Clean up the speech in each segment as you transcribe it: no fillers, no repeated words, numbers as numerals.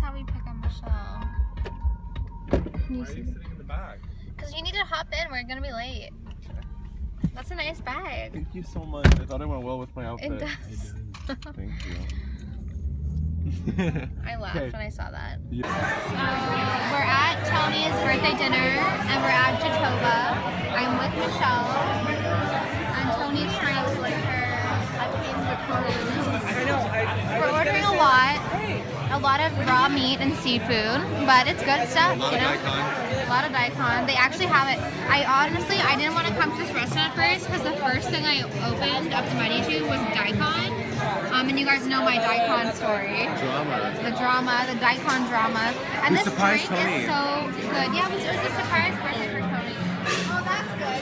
how we pick up Michelle. Why are you sitting in the back? Because you need to hop in. We're gonna be late. That's a nice bag. Thank you so much. I thought it went well with my outfit. It does. Thank you. I laughed when I saw that. Yeah. We're at Toni's birthday dinner and we're at Jatoba. I'm with Michelle and Toni's trying to lick her. We're ordering a lot of raw meat and seafood, but it's good stuff, you know? A lot of daikon. They actually have it. I didn't want to come to this restaurant first because the first thing I opened up the menu to was daikon. And you guys know my daikon story. The daikon drama. And this drink is so good. Yeah, it was a surprise birthday for Toni. Oh, that's good.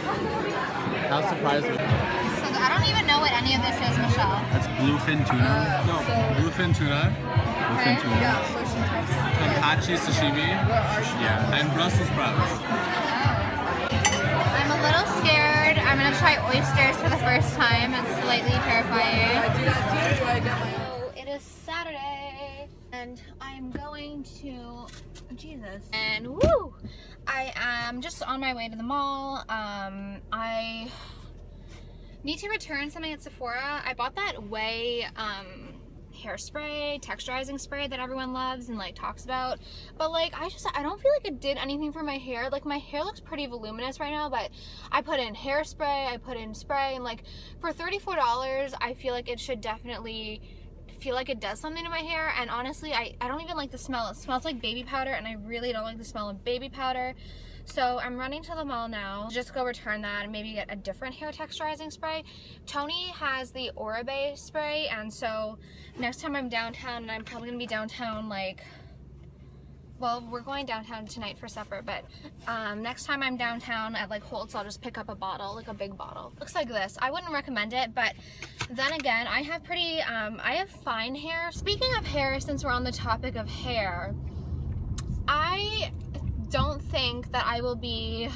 How surprised were you? So I don't even know what any of this is, Michelle. That's bluefin tuna. No, bluefin tuna. Bluefin tuna. Kampachi sashimi. Yeah, and Brussels sprouts. I'm a little scared. I'm gonna try oysters for the first time. It's slightly terrifying. So it is Saturday, and I'm going to Jesus. And woo! I am just on my way to the mall. I need to return something at Sephora. I bought that Way hairspray, texturizing spray that everyone loves and like talks about, but like I don't feel like it did anything for my hair. Like my hair looks pretty voluminous right now, but I put in hairspray, I put in spray, and like for $34 I feel like it should definitely feel like it does something to my hair. And honestly, I don't even like the smell. It smells like baby powder and I really don't like the smell of baby powder. So I'm running to the mall now, just go return that and maybe get a different hair texturizing spray. Toni has the Oribe spray, and so next time I'm downtown, and I'm probably gonna be downtown like, well, we're going downtown tonight for supper, but next time I'm downtown at like Holtz, I'll just pick up a bottle, like a big bottle. Looks like this. I wouldn't recommend it, but then again, I have pretty, I have fine hair. Speaking of hair, since we're on the topic of hair, I don't think that I will be,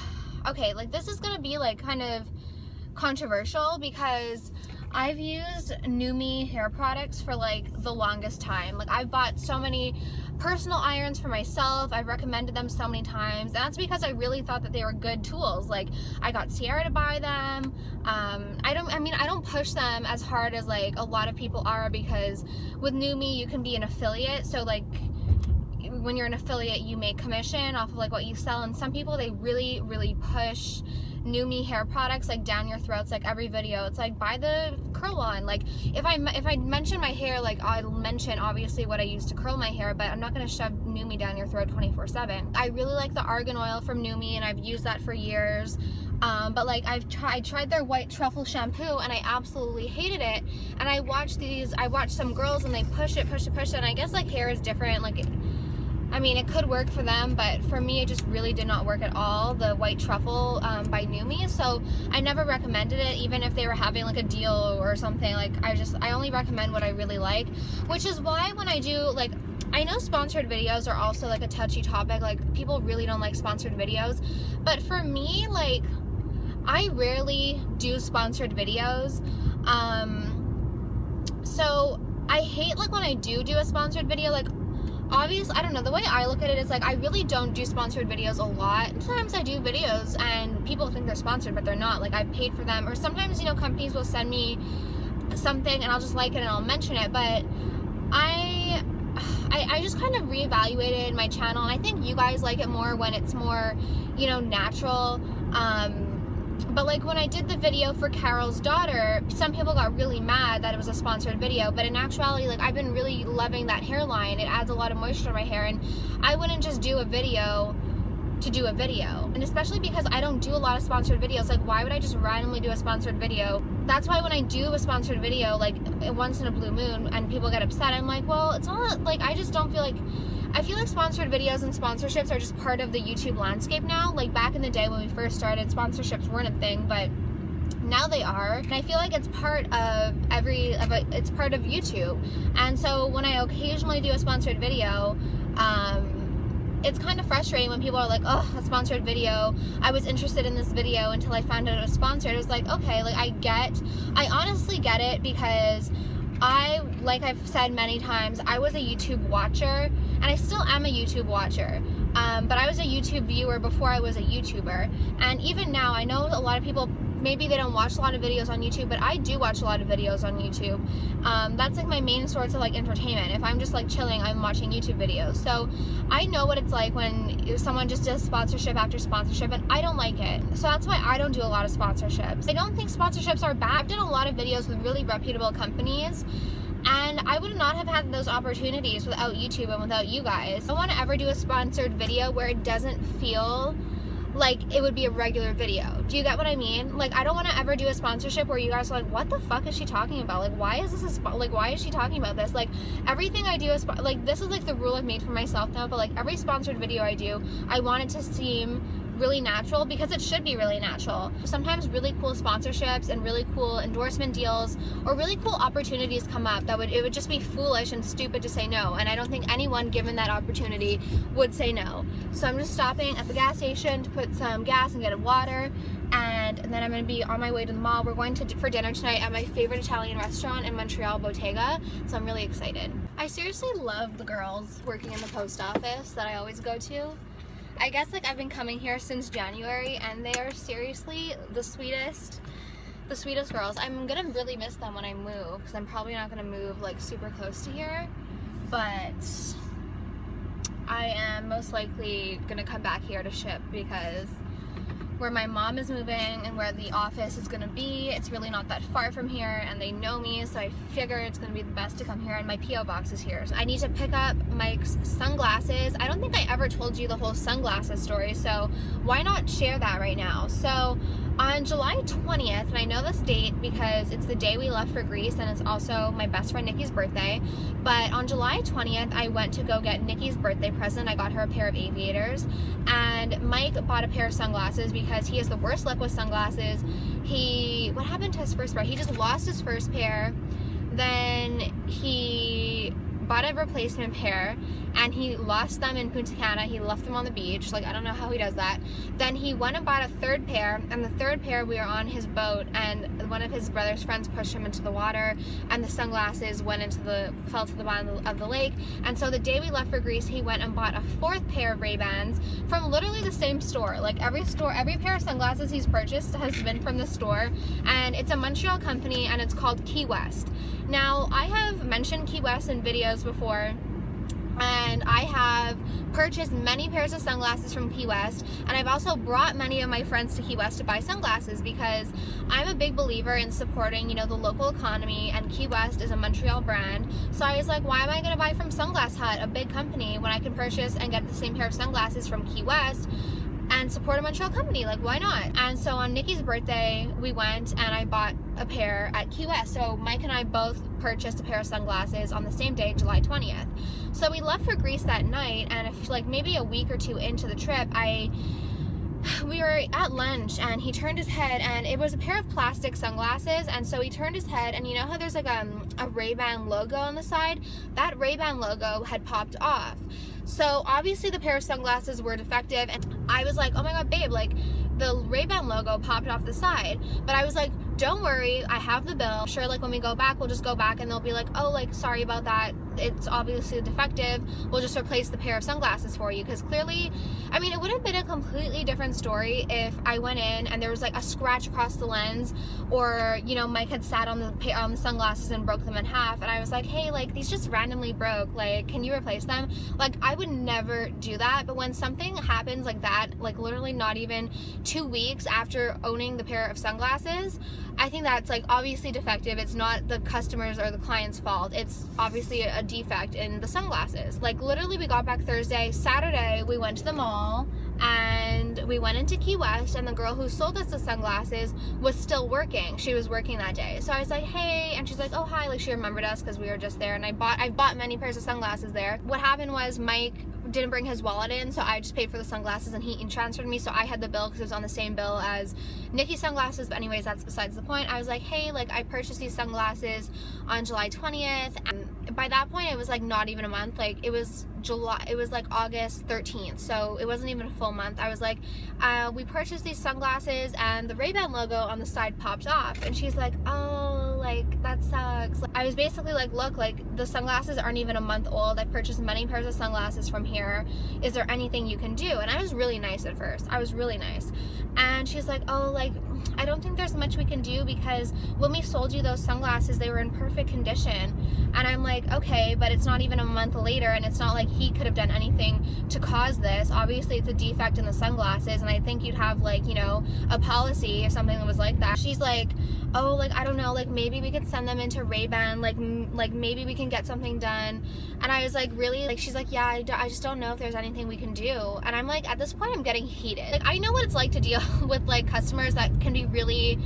okay, like this is gonna be like kind of controversial because I've used NuMe hair products for like the longest time. Like I've bought so many personal irons for myself. I've recommended them so many times, and that's because I really thought that they were good tools. Like I got Sierra to buy them. I don't push them as hard as like a lot of people are, because with NuMe you can be an affiliate, so like when you're an affiliate you make commission off of like what you sell, and some people, they really push NuMe hair products like down your throats. Like every video it's like buy the curl one. Like if I mention my hair, like I'll mention obviously what I use to curl my hair, but I'm not going to shove NuMe down your throat 24/7. I really like the argan oil from NuMe and I've used that for years, but like I tried their white truffle shampoo and I absolutely hated it. And I watched some girls and they push it, and I guess like hair is different. Like it could work for them, but for me it just really did not work at all, the white truffle by NuMe. So I never recommended it, even if they were having like a deal or something. Like I only recommend what I really like, which is why when I do, like, I know sponsored videos are also like a touchy topic. Like people really don't like sponsored videos, but for me, like, I rarely do sponsored videos. So I hate like when I do a sponsored video, like obviously, I don't know, the way I look at it is like I really don't do sponsored videos a lot. Sometimes I do videos and people think they're sponsored, but they're not. Like I paid for them, or sometimes, you know, companies will send me something and I'll just like it and I'll mention it. But I just kind of reevaluated my channel, and I think you guys like it more when it's more, you know, natural. But like when I did the video for Carol's daughter, some people got really mad that it was a sponsored video, but in actuality, like I've been really loving that hairline. It adds a lot of moisture to my hair, and I wouldn't just do a video to do a video. And especially because I don't do a lot of sponsored videos, like why would I just randomly do a sponsored video? That's why when I do a sponsored video, like once in a blue moon, and people get upset, I'm like, well, it's not like, I just don't feel like, I feel like sponsored videos and sponsorships are just part of the YouTube landscape now. Like back in the day when we first started, sponsorships weren't a thing, but now they are. And I feel like it's part of it's part of YouTube. And so when I occasionally do a sponsored video, it's kind of frustrating when people are like, oh, a sponsored video. I was interested in this video until I found out it was sponsored. It was like, okay, like I honestly get it, because like I've said many times, I was a YouTube watcher, and I still am a YouTube watcher. But I was a YouTube viewer before I was a YouTuber. And even now, I know a lot of people, maybe they don't watch a lot of videos on YouTube, but I do watch a lot of videos on YouTube. That's like my main source of like entertainment. If I'm just like chilling, I'm watching YouTube videos. So I know what it's like when someone just does sponsorship after sponsorship, and I don't like it. So that's why I don't do a lot of sponsorships. I don't think sponsorships are bad. I've done a lot of videos with really reputable companies, and I would not have had those opportunities without YouTube and without you guys. I don't want to ever do a sponsored video where it doesn't feel like it would be a regular video. Do you get what I mean? Like, I don't want to ever do a sponsorship where you guys are like, what the fuck is she talking about? Like, why is this like, why is she talking about this? Like, everything I do is like, this is like the rule I've made for myself now, but like every sponsored video I do, I want it to seem really natural, because it should be really natural. Sometimes really cool sponsorships and really cool endorsement deals or really cool opportunities come up that it would just be foolish and stupid to say no, and I don't think anyone given that opportunity would say no. So I'm just stopping at the gas station to put some gas and get a water, and then I'm going to be on my way to the mall. We're going for dinner tonight at my favorite Italian restaurant in Montreal, Bottega, so I'm really excited. I seriously love the girls working in the post office that I always go to. I guess like I've been coming here since January, and they are seriously the sweetest girls. I'm gonna really miss them when I move, because I'm probably not gonna move like super close to here, but I am most likely gonna come back here to ship, because where my mom is moving and where the office is gonna be, it's really not that far from here, and they know me, so I figure it's gonna be the best to come here, and my P.O. box is here. So I need to pick up Mike's sunglasses. I don't think I ever told you the whole sunglasses story, so why not share that right now? So on July 20th, and I know this date because it's the day we left for Greece, and it's also my best friend Nikki's birthday, but on July 20th, I went to go get Nikki's birthday present. I got her a pair of aviators, and Mike bought a pair of sunglasses because he has the worst luck with sunglasses. What happened to his first pair? He just lost his first pair, then he bought a replacement pair, and he lost them in Punta Cana. He left them on the beach. Like, I don't know how he does that. Then he went and bought a third pair, and the third pair, we were on his boat, and one of his brother's friends pushed him into the water, and the sunglasses fell to the bottom of the lake. And so the day we left for Greece, he went and bought a fourth pair of Ray-Bans from literally the same store. Like, every pair of sunglasses he's purchased has been from the store, and it's a Montreal company, and it's called Key West. Now, I have mentioned Key West in videos before, and I have purchased many pairs of sunglasses from Key West, and I've also brought many of my friends to Key West to buy sunglasses, because I'm a big believer in supporting, you know, the local economy, and Key West is a Montreal brand. So I was like, why am I going to buy from Sunglass Hut, a big company, when I can purchase and get the same pair of sunglasses from Key West and support a Montreal company? Like, why not? And so on Nikki's birthday, we went and I bought a pair at Key West. So Mike and I both purchased a pair of sunglasses on the same day, July 20th. So we left for Greece that night, and like maybe a week or two into the trip, we were at lunch, and he turned his head, and it was a pair of plastic sunglasses, and so he turned his head, and you know how there's like a Ray-Ban logo on the side? That Ray-Ban logo had popped off. So obviously the pair of sunglasses were defective, and I was like, oh my god, babe, like the Ray-Ban logo popped off the side. But I was like, don't worry, I have the bill. I'm sure like when we go back, we'll just go back and they'll be like, oh, like sorry about that, it's obviously defective, we'll just replace the pair of sunglasses for you. Because clearly, I mean, it would have been a completely different story if I went in and there was like a scratch across the lens, or you know, Mike had sat on the sunglasses and broke them in half, and I was like, hey, like these just randomly broke, like can you replace them? Like, I would never do that. But when something happens like that, like literally not even 2 weeks after owning the pair of sunglasses, I think that's like obviously defective. It's not the customer's or the client's fault. It's obviously a defect in the sunglasses. Like literally we got back Thursday. Saturday we went to the mall and we went into Key West, and the girl who sold us the sunglasses was still working. She was working that day. So I was like, hey, and she's like, oh hi, like she remembered us because we were just there, and I bought many pairs of sunglasses there. What happened was Mike didn't bring his wallet in, so I just paid for the sunglasses, and he transferred me, so I had the bill because it was on the same bill as Nikki's sunglasses. But anyways, that's besides the point. I was like, hey, like I purchased these sunglasses on July 20th, and by that point it was like not even a month. Like it was like August 13th, so it wasn't even a full month. I was like, we purchased these sunglasses and the Ray-Ban logo on the side popped off, and she's like, oh, like, that sucks. I was basically like, look, like, the sunglasses aren't even a month old. I've purchased many pairs of sunglasses from here. Is there anything you can do? And I was really nice at first. I was really nice. And she's like, oh, like, I don't think there's much we can do because when we sold you those sunglasses, they were in perfect condition. And I'm like, okay, but it's not even a month later, and it's not like he could have done anything to cause this. Obviously, it's a defect in the sunglasses, and I think you'd have, like, you know, a policy or something that was like that. She's like, oh, like, I don't know, like, maybe we could send them into Ray-Ban, like maybe we can get something done. And I was like, really? Like, she's like, yeah, I just don't know if there's anything we can do. And I'm like, at this point, I'm getting heated. Like, I know what it's like to deal with, like, customers that can be really,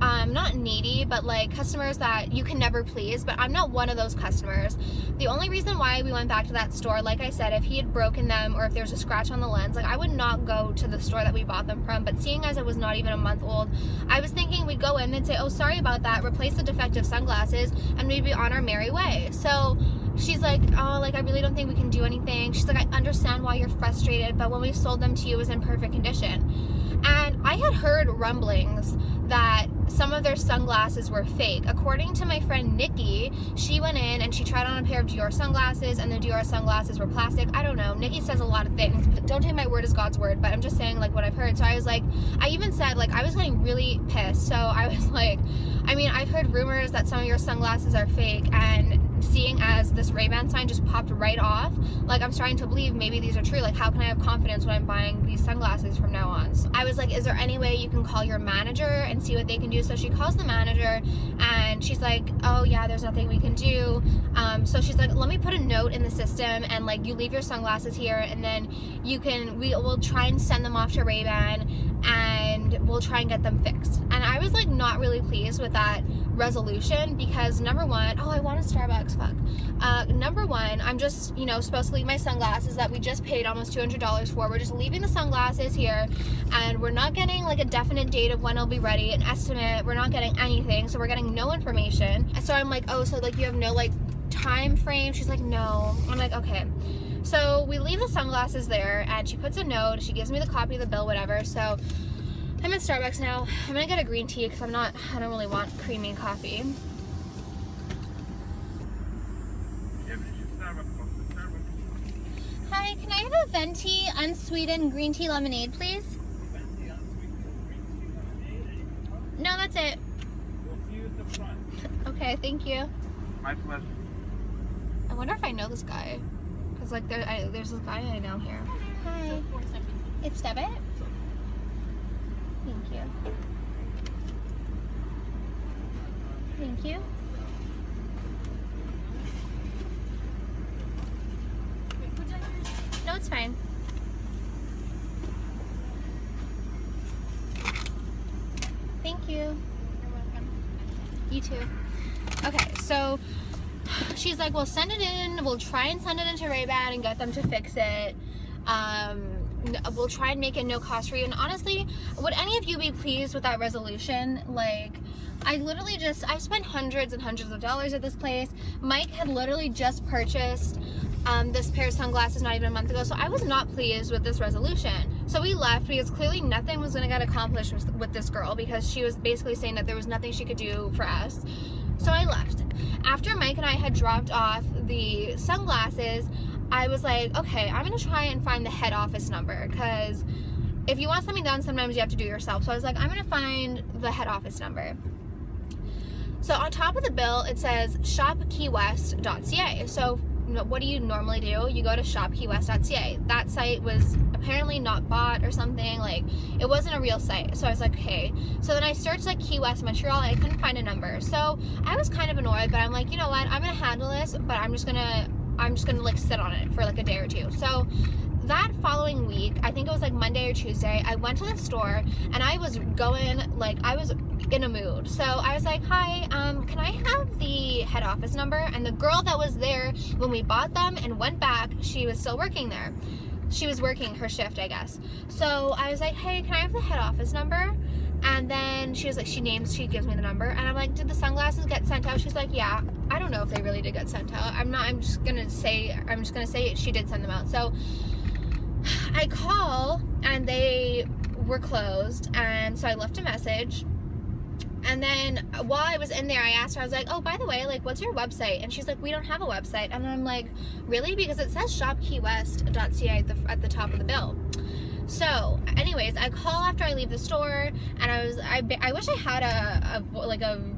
not needy, but like customers that you can never please. But I'm not one of those customers. The only reason why we went back to that store, like I said, if he had broken them or if there's a scratch on the lens, like, I would not go to the store that we bought them from. But seeing as it was not even a month old, I was thinking we'd go in and say, oh, sorry about that, replace the defective sunglasses, and we'd be on our merry way. So she's like, oh, like, I really don't think we can do anything. She's like, I understand why you're frustrated, but when we sold them to you, it was in perfect condition. And I had heard rumblings that some of their sunglasses were fake. According to my friend Nikki, she went in and she tried on a pair of Dior sunglasses, and the Dior sunglasses were plastic. I don't know. Nikki says a lot of things. Don't take my word as God's word, but I'm just saying, like, what I've heard. So I was like, I even said, like, I was getting really pissed. So I was like, I mean, I've heard rumors that some of your sunglasses are fake, and seeing as this Ray-Ban sign just popped right off, like, I'm starting to believe maybe these are true. Like, how can I have confidence when I'm buying these sunglasses from now on? So I was like, is there any way you can call your manager and see what they can do? So she calls the manager, and she's like, oh yeah, there's nothing we can do. So she's like, let me put a note in the system, and like, you leave your sunglasses here, and then we'll try and send them off to Ray-Ban, and we'll try and get them fixed. And I was like, not really pleased with that resolution, because number one, oh, I want a Starbucks, fuck. Number one, I'm just, you know, supposed to leave my sunglasses that we just paid almost $200 for. We're just leaving the sunglasses here, and we're not getting like a definite date of when it'll be ready, an estimate. We're not getting anything, so we're getting no information. And so I'm like, oh, so like, you have no like time frame? She's like, no. I'm like, okay. So we leave the sunglasses there, and she puts a note, she gives me the copy of the bill, whatever. So I'm at Starbucks now. I'm gonna get a green tea because I don't really want creamy coffee. Hi, can I have a venti unsweetened green tea lemonade, please? No, that's it. We'll see you at the front. Okay, thank you. My pleasure. I wonder if I know this guy. Because like there's this guy I know here. Hi. It's debit? Thank you. Thank you. No, it's fine. Thank you. You're welcome. You too. Okay, so she's like, well, send it in. We'll try and send it into Ray-Ban and get them to fix it. We'll try and make it no cost for you. And honestly, would any of you be pleased with that resolution? Like, I spent hundreds and hundreds of dollars at this place. Mike had literally just purchased this pair of sunglasses not even a month ago, so I was not pleased with this resolution. So we left because clearly nothing was going to get accomplished with this girl, because she was basically saying that there was nothing she could do for us. So I left. After Mike and I had dropped off the sunglasses, I was like, okay, I'm going to try and find the head office number, because if you want something done, sometimes you have to do it yourself. So I was like, I'm going to find the head office number. So on top of the bill, it says shopkeywest.ca. So what do you normally do? You go to shopkeywest.ca. That site was apparently not bought or something. Like, it wasn't a real site. So I was like, okay. So then I searched like Key West Montreal, and I couldn't find a number. So I was kind of annoyed, but I'm like, you know what? I'm gonna handle this, but I'm just gonna like sit on it for like a day or two. So that following week, I think it was like Monday or Tuesday, I went to the store, and I was in a mood. So I was like, hi, can I have the head office number? And the girl that was there when we bought them and went back, she was still working there. She was working her shift, I guess. So I was like, hey, can I have the head office number? And then she was like, she gives me the number, and I'm like, did the sunglasses get sent out? She's like, yeah. I don't know if they really did get sent out. I'm just gonna say she did send them out. So I call, and they were closed, and so I left a message. And then while I was in there, I asked her, I was like, oh, by the way, like, what's your website? And she's like, we don't have a website. And I'm like, really? Because it says shopkeywest.ca at the top of the bill. So anyways, I call after I leave the store, and I wish I had a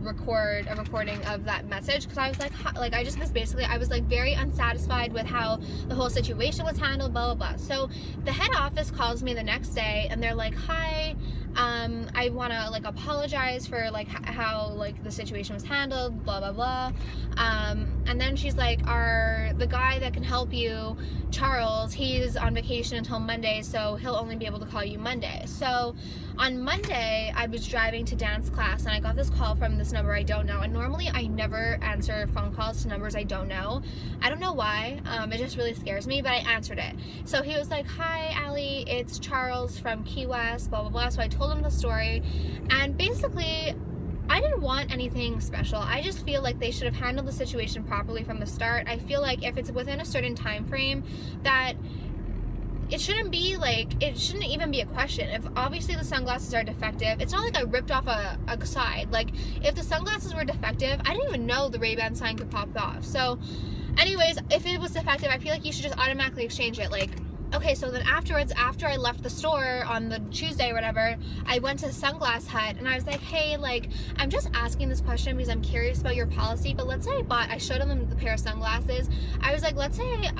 recording of that message, because I was like I just was basically, I was like very unsatisfied with how the whole situation was handled, blah blah blah. So the head office calls me the next day, and they're like, hi, I want to like apologize for like how like the situation was handled, blah blah blah. And then she's like, the guy that can help you, Charles, he's on vacation until Monday, so he'll only be able to call you Monday. So on Monday, I was driving to dance class, and I got this call from this number I don't know. And normally I never answer phone calls to numbers I don't know. I don't know why. It just really scares me, but I answered it. So he was like, hi, Allie, it's Charles from Key West, blah, blah, blah. So I told him the story, and basically, I didn't want anything special. I just feel like they should have handled the situation properly from the start. I feel like if it's within a certain time frame, that it shouldn't be like, it shouldn't even be a question. If obviously the sunglasses are defective, it's not like I ripped off a side. Like, if the sunglasses were defective, I didn't even know the Ray-Ban sign could pop off. So anyways, if it was defective, I feel like you should just automatically exchange it. Like, okay, so then afterwards, after I left the store on the Tuesday or whatever, I went to Sunglass Hut, and I was like, hey, like, I'm just asking this question because I'm curious about your policy, but let's say I showed them the pair of sunglasses. I was like, let's say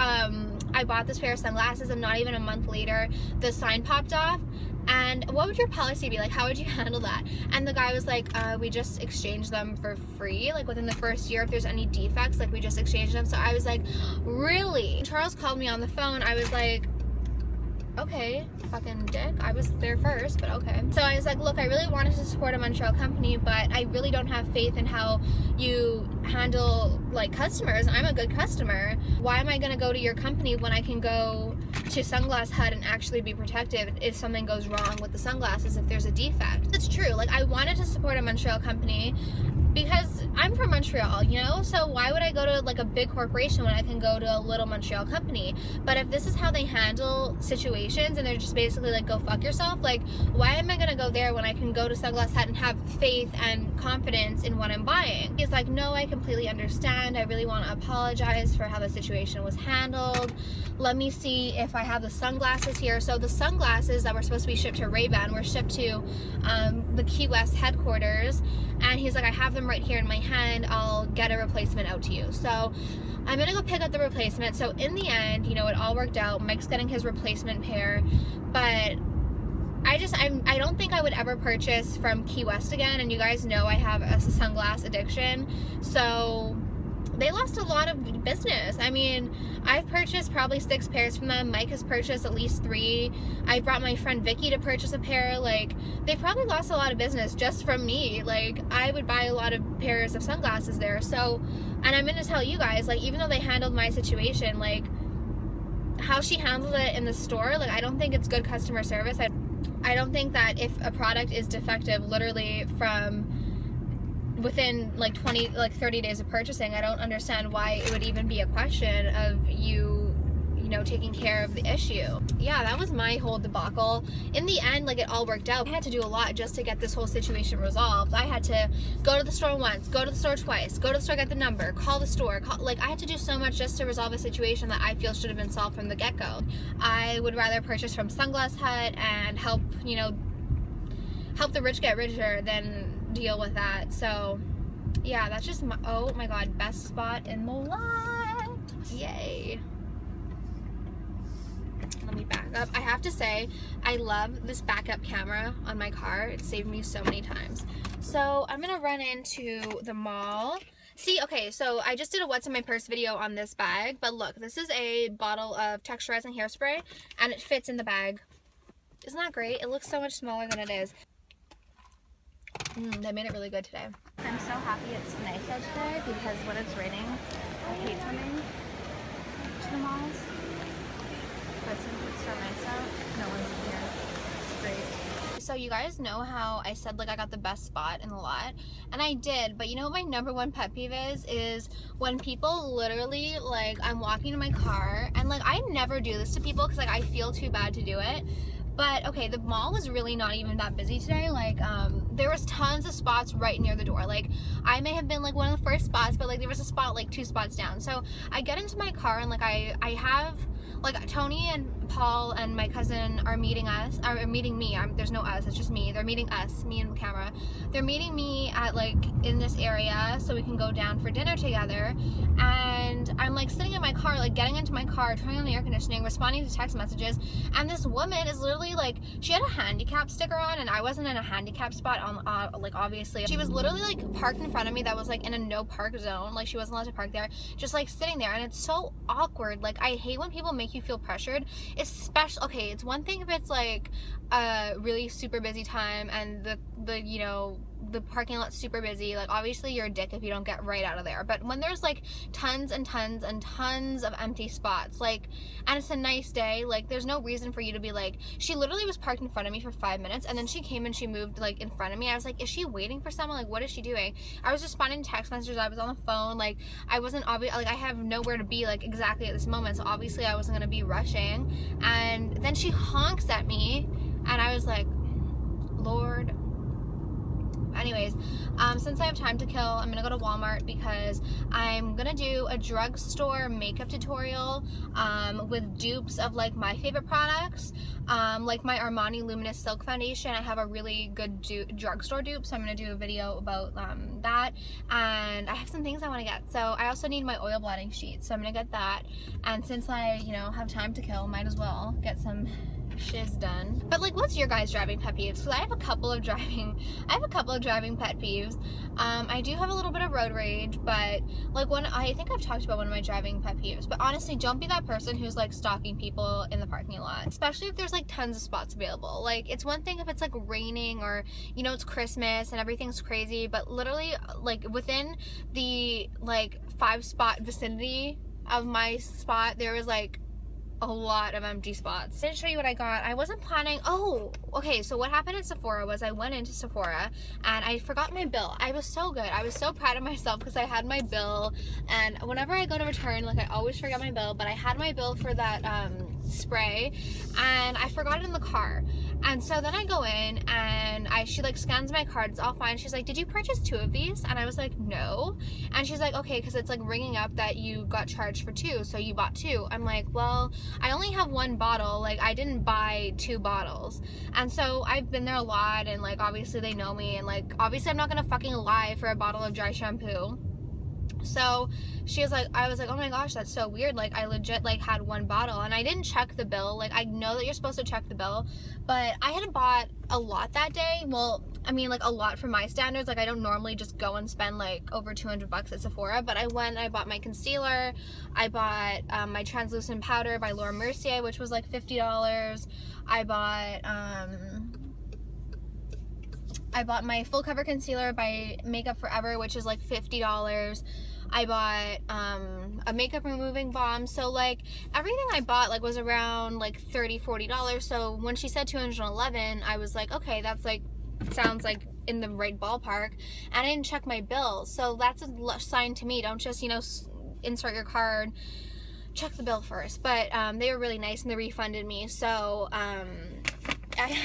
I bought this pair of sunglasses, and not even a month later, the sign popped off. And what would your policy be? Like, how would you handle that? And the guy was like, we just exchange them for free. Like, within the first year, if there's any defects, like, we just exchange them. So I was like, really? Charles called me on the phone. I was like, okay, fucking dick. I was there first, but okay. So I was like, look, I really wanted to support a Montreal company, but I really don't have faith in how you handle, like, customers. I'm a good customer. Why am I gonna go to your company when I can go to Sunglass Hut and actually be protected if something goes wrong with the sunglasses, if there's a defect? It's true. Like, I wanted to support a Montreal company because I'm from Montreal, you know? So why would I go to like a big corporation when I can go to a little Montreal company? But if this is how they handle situations, and they're just basically like, go fuck yourself, like, why am I gonna go there when I can go to Sunglass Hut and have faith and confidence in what I'm buying? He's like, no, I completely understand. I really want to apologize for how the situation was handled. Let me see if I have the sunglasses here. So the sunglasses that were supposed to be shipped to Ray-Ban were shipped to the Key West headquarters, and he's like, I have them right here in my hand. I'll get a replacement out to you. So I'm gonna go pick up the replacement. So in the end, you know, it all worked out. Mike's getting his replacement pair, but I don't think I would ever purchase from Key West again. And you guys know I have a sunglass addiction, so they lost a lot of business. I mean, I've purchased probably 6 pairs from them. Mike has purchased at least 3. I brought my friend Vicky to purchase a pair. Like, they probably lost a lot of business just from me. Like, I would buy a lot of pairs of sunglasses there. So, and I'm gonna tell you guys, like, even though they handled my situation, like, how she handled it in the store, like, I don't think it's good customer service. I don't think that if a product is defective literally from within like 30 days of purchasing, I don't understand why it would even be a question of you know, taking care of the issue. Yeah, that was my whole debacle. In the end, like, it all worked out. I had to do a lot just to get this whole situation resolved. I had to go to the store once, go to the store twice, go to the store, get the number, call the store, like, I had to do so much just to resolve a situation that I feel should have been solved from the get-go. I would rather purchase from Sunglass Hut and help, you know, help the rich get richer than deal with that. So yeah, that's just my, oh my god, best spot in the lot. Yay. Let me back up. I have to say, I love this backup camera on my car. It saved me so many times. So I'm gonna run into the mall. See, okay, so I just did a what's in my purse video on this bag, but look, this is a bottle of texturizing hairspray, and it fits in the bag. Isn't that great? It looks so much smaller than it is. They made it really good today. I'm so happy it's nice out today, because when it's raining, I hate coming to the malls. But since it's so nice out, no one's in here. It's great. So you guys know how I said, like, I got the best spot in the lot? And I did, but you know what my #1 pet peeve is when people literally, like, I'm walking to my car, and, like, I never do this to people because, like, I feel too bad to do it. But okay, the mall was really not even that busy today. Like there was tons of spots right near the door. Like I may have been like one of the first spots, but like there was a spot like 2 spots down. So I get into my car and like I have like Toni and Paul and my cousin are meeting me. There's no us, it's just me. They're meeting us, me and the camera. They're meeting me at like in this area so we can go down for dinner together. And I'm like sitting in my car, like getting into my car, turning on the air conditioning, responding to text messages, and this woman is literally like, she had a handicap sticker on, and I wasn't in a handicap spot on like obviously. She was literally like parked in front of me that was like in a no park zone, like she wasn't allowed to park there, just like sitting there. And it's so awkward. Like I hate when people make you feel pressured, especially, okay, it's one thing if it's like a really super busy time and the you know, the parking lot's super busy, like obviously you're a dick if you don't get right out of there. But when there's like tons and tons and tons of empty spots, like, and it's a nice day, like there's no reason for you to be like, she literally was parked in front of me for 5 minutes and then she came and she moved like in front of me. I was like, is she waiting for someone? Like what is she doing? I was just responding to text messages, I was on the phone, like I wasn't like I have nowhere to be like exactly at this moment, so obviously I wasn't gonna be rushing. And then she honks at me and I was like, Lord. Anyways, since I have time to kill, I'm gonna go to Walmart because I'm gonna do a drugstore makeup tutorial with dupes of like my favorite products, like my Armani Luminous Silk Foundation. I have a really good drugstore dupe, so I'm gonna do a video about that. And I have some things I want to get. So I also need my oil blotting sheet, so I'm gonna get that. And since I, you know, have time to kill, might as well get some shiz done. But like, what's your guys' driving pet peeves? Because I have a couple of driving pet peeves. I do have a little bit of road rage, but like I think I've talked about one of my driving pet peeves. But honestly, don't be that person who's like stalking people in the parking lot, especially if there's like tons of spots available. Like it's one thing if it's like raining or, you know, it's Christmas and everything's crazy, but literally like within the like 5 spot vicinity of my spot, there was like a lot of empty spots. I didn't show you what I got. I wasn't planning. Oh, okay, so what happened at Sephora was I went into Sephora and I forgot my bill. I was so good. I was so proud of myself because I had my bill, and whenever I go to return, like I always forget my bill, but I had my bill for that spray and I forgot it in the car. And so then I go in and she like scans my card, it's all fine. She's like, did you purchase 2 of these? And I was like, no. And she's like, okay, because it's like ringing up that you got charged for 2, so you bought 2. I'm like, well, I only have 1 bottle, like I didn't buy 2 bottles. And so I've been there a lot, and like obviously they know me, and like obviously I'm not gonna fucking lie for a bottle of dry shampoo. So she was like, I was like, oh my gosh, that's so weird. Like I legit like had 1 bottle and I didn't check the bill. Like I know that you're supposed to check the bill, but I had bought a lot that day. Well, I mean like a lot for my standards. Like I don't normally just go and spend like over $200 at Sephora, but I went and I bought my concealer. I bought my translucent powder by Laura Mercier, which was like $50. I bought my full cover concealer by Makeup Forever, which is like $50. I bought a makeup removing balm. So like everything I bought like was around like $30-$40. So when she said $211, I was like, okay, that's like, sounds like in the right ballpark. And I didn't check my bill, so that's a sign to me. Don't just, you know, insert your card, check the bill first. But they were really nice and they refunded me. So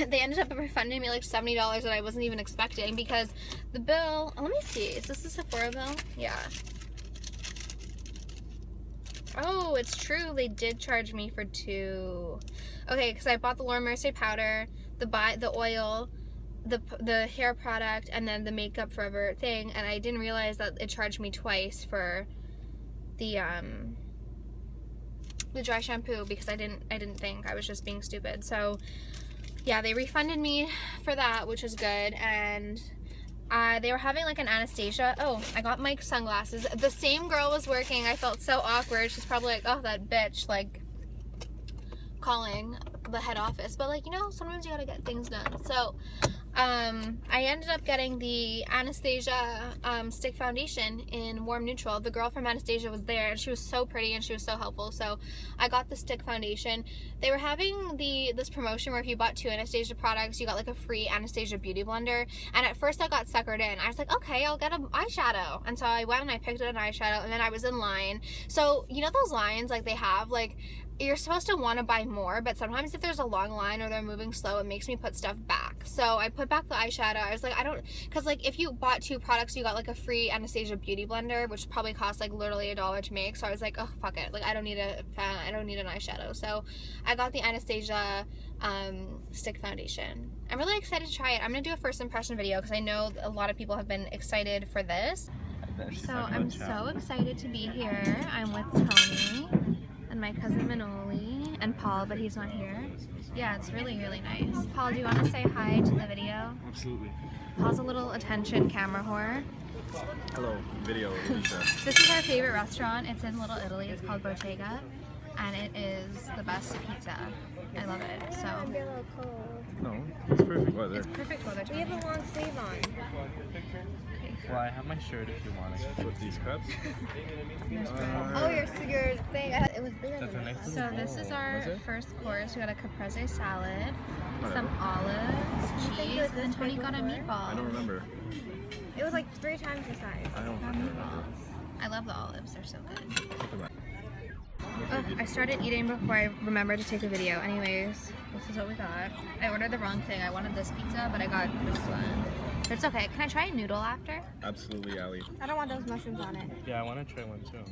they ended up refunding me like $70 that I wasn't even expecting, because the bill, let me see, is this the Sephora bill? Yeah. Oh, it's true, they did charge me for 2. Okay, because I bought the Laura Mercier powder, the oil, the hair product, and then the Makeup Forever thing, and I didn't realize that it charged me twice for the dry shampoo, because I didn't think. I was just being stupid. So yeah, they refunded me for that, which was good. And they were having like an Anastasia. Oh, I got my sunglasses. The same girl was working. I felt so awkward. She's probably like, oh, that bitch, like calling the head office. But like, you know, sometimes you gotta get things done. So I ended up getting the Anastasia stick foundation in warm neutral. The girl from Anastasia was there and she was so pretty and she was so helpful, so I got the stick foundation. They were having this promotion where if you bought 2 Anastasia products, you got like a free Anastasia beauty blender, and at first I got suckered in. I was like, okay, I'll get an eyeshadow, and so I went and I picked up an eyeshadow, and then I was in line. So you know those lines like they have, like you're supposed to want to buy more, but sometimes if there's a long line or they're moving slow, it makes me put stuff back. So I put back the eyeshadow. I was like, because like if you bought 2 products, you got like a free Anastasia beauty blender, which probably costs like literally $1 to make. So I was like, oh fuck it, like I don't need an eyeshadow. So I got the Anastasia stick foundation. I'm really excited to try it. I'm gonna do a first impression video because I know a lot of people have been excited for this. So I'm so excited to be here. I'm with Toni and my cousin Manoli and Paul, but he's not here. Yeah, it's really, really nice. Paul, do you want to say hi to the video? Absolutely. Paul's a little attention camera whore. Hello, video. This is our favorite restaurant. It's in Little Italy. It's called Bottega, and it is the best pizza. I love it. So. I'm a little cold. No, it's perfect weather. It's perfect weather. We have a long sleeve on. Well, I have my shirt if you want it. With these cups? Oh, your thing. It was bigger That's a than nice that. So this is our Was it? first course. We got a caprese salad, some olives, cheese, and then Toni got a meatball. I don't remember. It was like 3 times the size. I don't fucking remember. I love the olives. They're so good. Look at that. Oh, I started eating before I remembered to take a video. Anyways, this is what we got. I ordered the wrong thing. I wanted this pizza, but I got this one. But it's okay. Can I try a noodle after? Absolutely, Allie. I don't want those mushrooms on it. Yeah, I want to try one too.